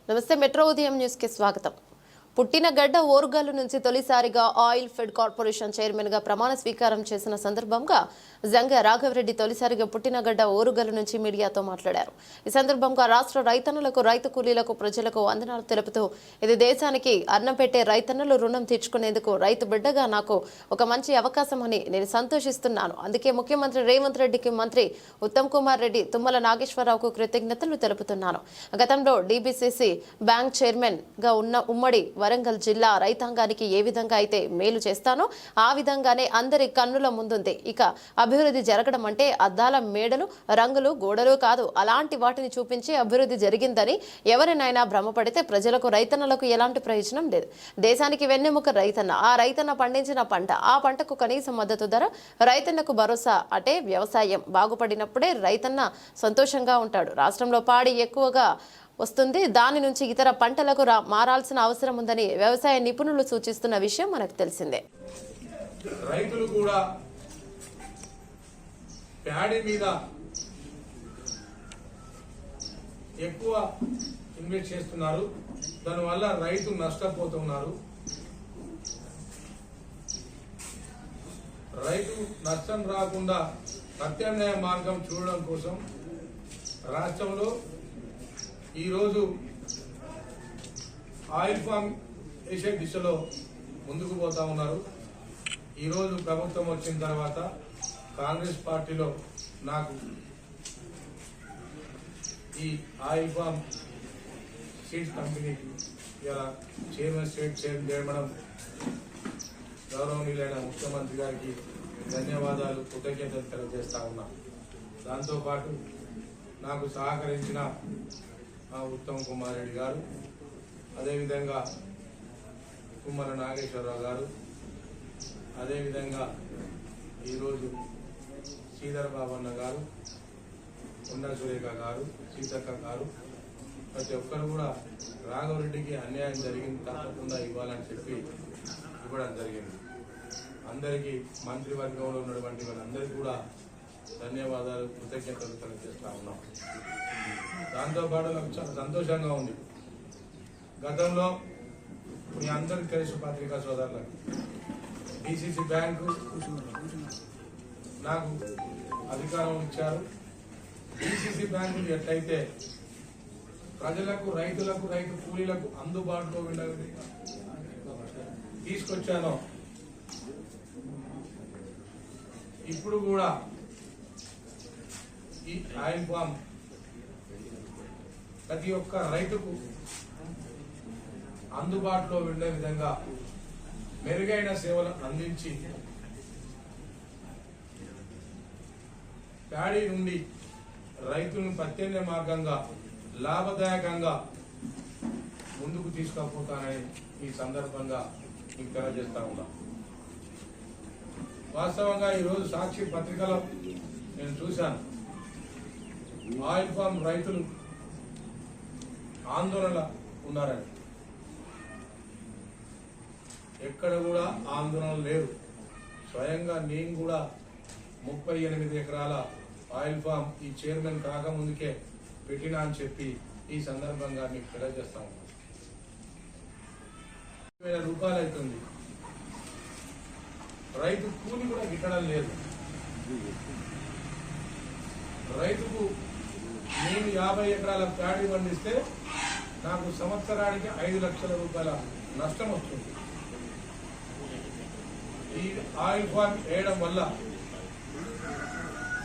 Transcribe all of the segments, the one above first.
నమస్తే మెట్రో ఉదయం న్యూస్ కి స్వాగతం. పుట్టినగడ్డ ఓరుగల్లు నుంచి తొలిసారిగా ఆయిల్ ఫెడ్ కార్పొరేషన్ చైర్మన్ గా ప్రమాణ స్వీకారం చేసిన సందర్భంగా జంగ రాఘవరెడ్డి తొలిసారిగా పుట్టినగడ్డ ఓరుగల్లు నుంచి మీడియాతో మాట్లాడారు. ఈ సందర్భంగా రాష్ట్ర రైతన్నులకు, రైతు కూలీలకు, ప్రజలకు వందనాలు తెలుపుతూ ఇది దేశానికి అన్నం పెట్టే రైతన్నులు రుణం తీర్చుకునేందుకు రైతు బిడ్డగా నాకు ఒక మంచి అవకాశం అని నేను సంతోషిస్తున్నాను. అందుకే ముఖ్యమంత్రి రేవంత్ రెడ్డికి, మంత్రి ఉత్తమ్ కుమార్ రెడ్డి, తుమ్మల నాగేశ్వరరావుకు కృతజ్ఞతలు తెలుపుతున్నాను. గతంలో డీబీసీసీ బ్యాంక్ చైర్మన్ గా ఉన్న ఉమ్మడి వరంగల్ జిల్లా రైతాంగానికి ఏ విధంగా అయితే మేలు చేస్తానో ఆ విధంగానే అందరి కన్నుల ముందుంది. ఇక అభివృద్ధి జరగడం అంటే అద్దాల మేడలు, రంగులు, గోడలు కాదు, అలాంటి వాటిని చూపించి అభివృద్ధి జరిగిందని ఎవరినైనా భ్రమపడితే ప్రజలకు, రైతన్నలకు ఎలాంటి ప్రయోజనం లేదు. దేశానికి వెన్నెముక రైతన్న. ఆ రైతన్న పండించిన పంట, ఆ పంటకు కనీస మద్దతు ధర, రైతన్నకు భరోసా అంటే వ్యవసాయం బాగుపడినప్పుడే రైతన్న సంతోషంగా ఉంటాడు. రాష్ట్రంలో పాడి ఎక్కువగా వస్తుంది. దాని నుంచి ఇతర పంటలకు మారాల్సిన అవసరం ఉందని వ్యవసాయ నిపుణులు సూచిస్తున్న విషయం మనకు తెలిసిందే. రైతులు కూడా ప్యాడీ మీద ఎక్కువ ఇన్వెస్ట్ చేస్తున్నారు. దానివల్ల రైతు నష్టపోతున్నారు. రైతు నష్టం రాకుండా ప్రత్యామ్నాయ మార్గం చూడడం కోసం రాష్ట్రంలో ఈరోజు ఆయిల్ ఫామ్ వేసే దిశలో ముందుకు పోతా ఉన్నారు. ఈరోజు ప్రభుత్వం వచ్చిన తర్వాత కాంగ్రెస్ పార్టీలో నాకు ఈ ఆయిల్ ఫామ్ సీడ్స్ కంపెనీకి ఇలా చైర్మన్ స్టేట్ చైర్మన్ చేయడం గౌరవనీయులైన ముఖ్యమంత్రి గారికి ధన్యవాదాలు, కృతజ్ఞతలు తెలియజేస్తా ఉన్నా. దాంతోపాటు నాకు సహకరించిన ఉత్తమ్ కుమార్ రెడ్డి గారు, అదేవిధంగా తుమ్మల నాగేశ్వరరావు గారు, అదేవిధంగా ఈరోజు శ్రీధర్ బాబన్న గారు, కొండ సురేఖ గారు, సీతక్క గారు, ప్రతి ఒక్కరు కూడా రాఘవరెడ్డికి అన్యాయం జరిగింది, తప్పకుండా ఇవ్వాలని చెప్పి ఇవ్వడం జరిగింది. అందరికీ మంత్రివర్గంలో ఉన్నటువంటి వాళ్ళందరికీ కూడా ధన్యవాదాలు, కృతజ్ఞతలు తెలియజేస్తా ఉన్నాం. దాంతోపాటు నాకు చాలా సంతోషంగా ఉంది. గతంలో మీ అందరికీ తెలుసు, పత్రికా సోదరులకు, డిసిసి బ్యాంకు నాకు అధికారం ఇచ్చారు. డిసిసి బ్యాంకులు ఎట్లయితే ప్రజలకు, రైతులకు, రైతు కూలీలకు అందుబాటులో ఉండేది తీసుకొచ్చానో ఇప్పుడు కూడా ఈ ఆయిల్ ఫామ్ ప్రతి ఒక్క రైతుకు అందుబాటులో ఉండే విధంగా మెరుగైన సేవలు అందించి ప్యాడీ నుండి రైతులను ప్రత్యామ్నాయ మార్గంగా లాభదాయకంగా ముందుకు తీసుకుపోతానని ఈ సందర్భంగా మీకు తెలియజేస్తా ఉన్నా. వాస్తవంగా ఈరోజు సాక్షి పత్రికలో నేను చూశాను, ఆయిల్ ఫామ్ రైతులు ఆందోళన ఉన్నారని. ఎక్కడ కూడా ఆందోళన లేదు. స్వయంగా నేను కూడా 38 ఎకరాల ఆయిల్ ఫామ్ ఈ చైర్మన్ కాకముందుకే పెట్టినా అని చెప్పి ఈ సందర్భంగా మీకు తెలియజేస్తా ఉన్నాను. 1000 రూపాయలు అవుతుంది. రైతు కూలి కూడా గిట్టడం లేదు. రైతుకు నేను 50 ఎకరాల ప్యాడీ పండిస్తే నాకు సంవత్సరానికి 5 లక్షల రూపాయల నష్టం వస్తుంది. ఈ ఆయిల్ ఫామ్ వేయడం వల్ల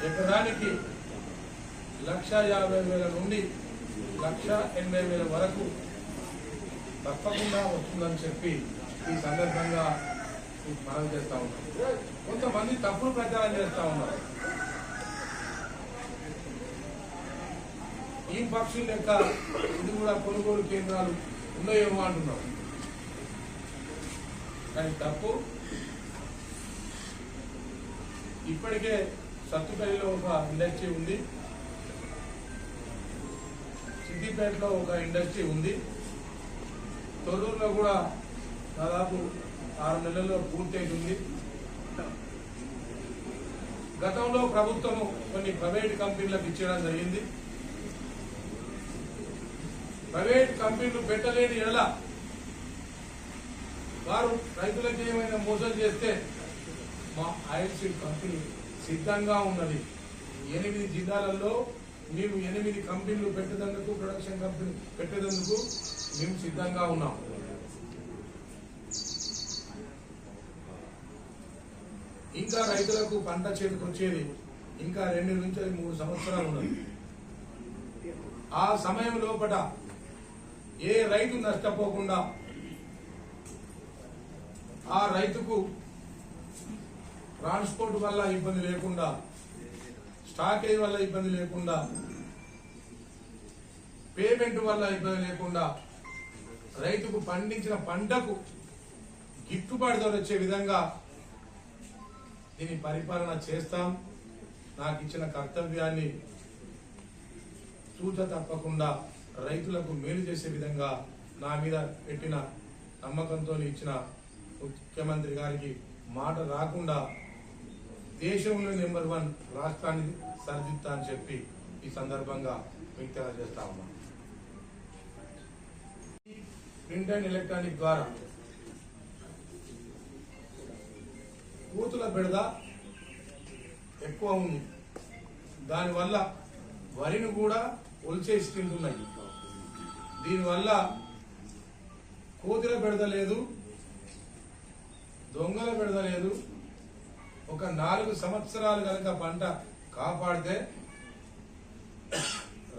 ఎకరానికి 1,50,000 నుండి 1,80,000 వరకు తప్పకుండా వస్తుందని చెప్పి ఈ సందర్భంగా మనం చేస్తా ఉన్నాం. కొంతమంది తప్పుడు ప్రచారం చేస్తా ఉన్నారు. ఈ పక్షుల లెక్క ఇది కూడా కొనుగోలు కేంద్రాలు ఉన్నాయేమో అంటున్నాం, కానీ తప్పు. ఇప్పటికే సత్తుపల్లిలో ఒక ఇండస్ట్రీ ఉంది, సిద్దిపేటలో ఒక ఇండస్ట్రీ ఉంది, తొర్రూరులో కూడా దాదాపు 6 నెలల్లో పూర్తయింది. గతంలో ప్రభుత్వము కొన్ని ప్రైవేట్ కంపెనీలకు ఇచ్చేయడం జరిగింది. ప్రైవేట్ కంపెనీలు పెట్టలేని ఎడల వారు రైతులకు ఏమైనా మోసం చేస్తే మా ఆయిల్ సీడ్ కంపెనీ సిద్ధంగా ఉన్నది. 8 జిల్లాలలో మేము 8 కంపెనీలు పెట్టేందుకు, ప్రొడక్షన్ కంపెనీ పెట్టేందుకు మేము సిద్ధంగా ఉన్నాం. ఇంకా రైతులకు పంట చేతికి వచ్చేది ఇంకా 2 నుంచి 3 సంవత్సరాలు ఉన్నది. ఆ సమయం లోపల ఏ రైతు నష్టపోకుండా, ఆ రైతుకు ట్రాన్స్పోర్ట్ వల్ల ఇబ్బంది లేకుండా, స్టాకేజ్ వల్ల ఇబ్బంది లేకుండా, పేమెంట్ వల్ల ఇబ్బంది లేకుండా, రైతుకు పండించిన పంటకు గిట్టుబాటు ధర వచ్చే విధంగా దీని పరిపాలన చేస్తాం. నాకు ఇచ్చిన కర్తవ్యాన్ని తూచ తప్పకుండా రైతులకు మేలు చేసే విధంగా నా మీద పెట్టిన నమ్మకంతో ఇచ్చిన ముఖ్యమంత్రి గారికి మాట రాకుండా దేశంలో నెంబర్ 1 రాష్ట్రాన్ని సరిదిద్దా అని చెప్పి ఈ సందర్భంగా మీకు తెలియజేస్తా ఉన్నా. ప్రింట్ అండ్ ఎలక్ట్రానిక్ ద్వారా కూతుల బెడద ఎక్కువ ఉంది. దానివల్ల వరిని కూడా ఒలిచేసి తింటున్నాయి. దీనివల్ల కోతుల బెడద లేదు, దొంగల బెడద లేదు. ఒక 4 సంవత్సరాలు కనుక పంట కాపాడితే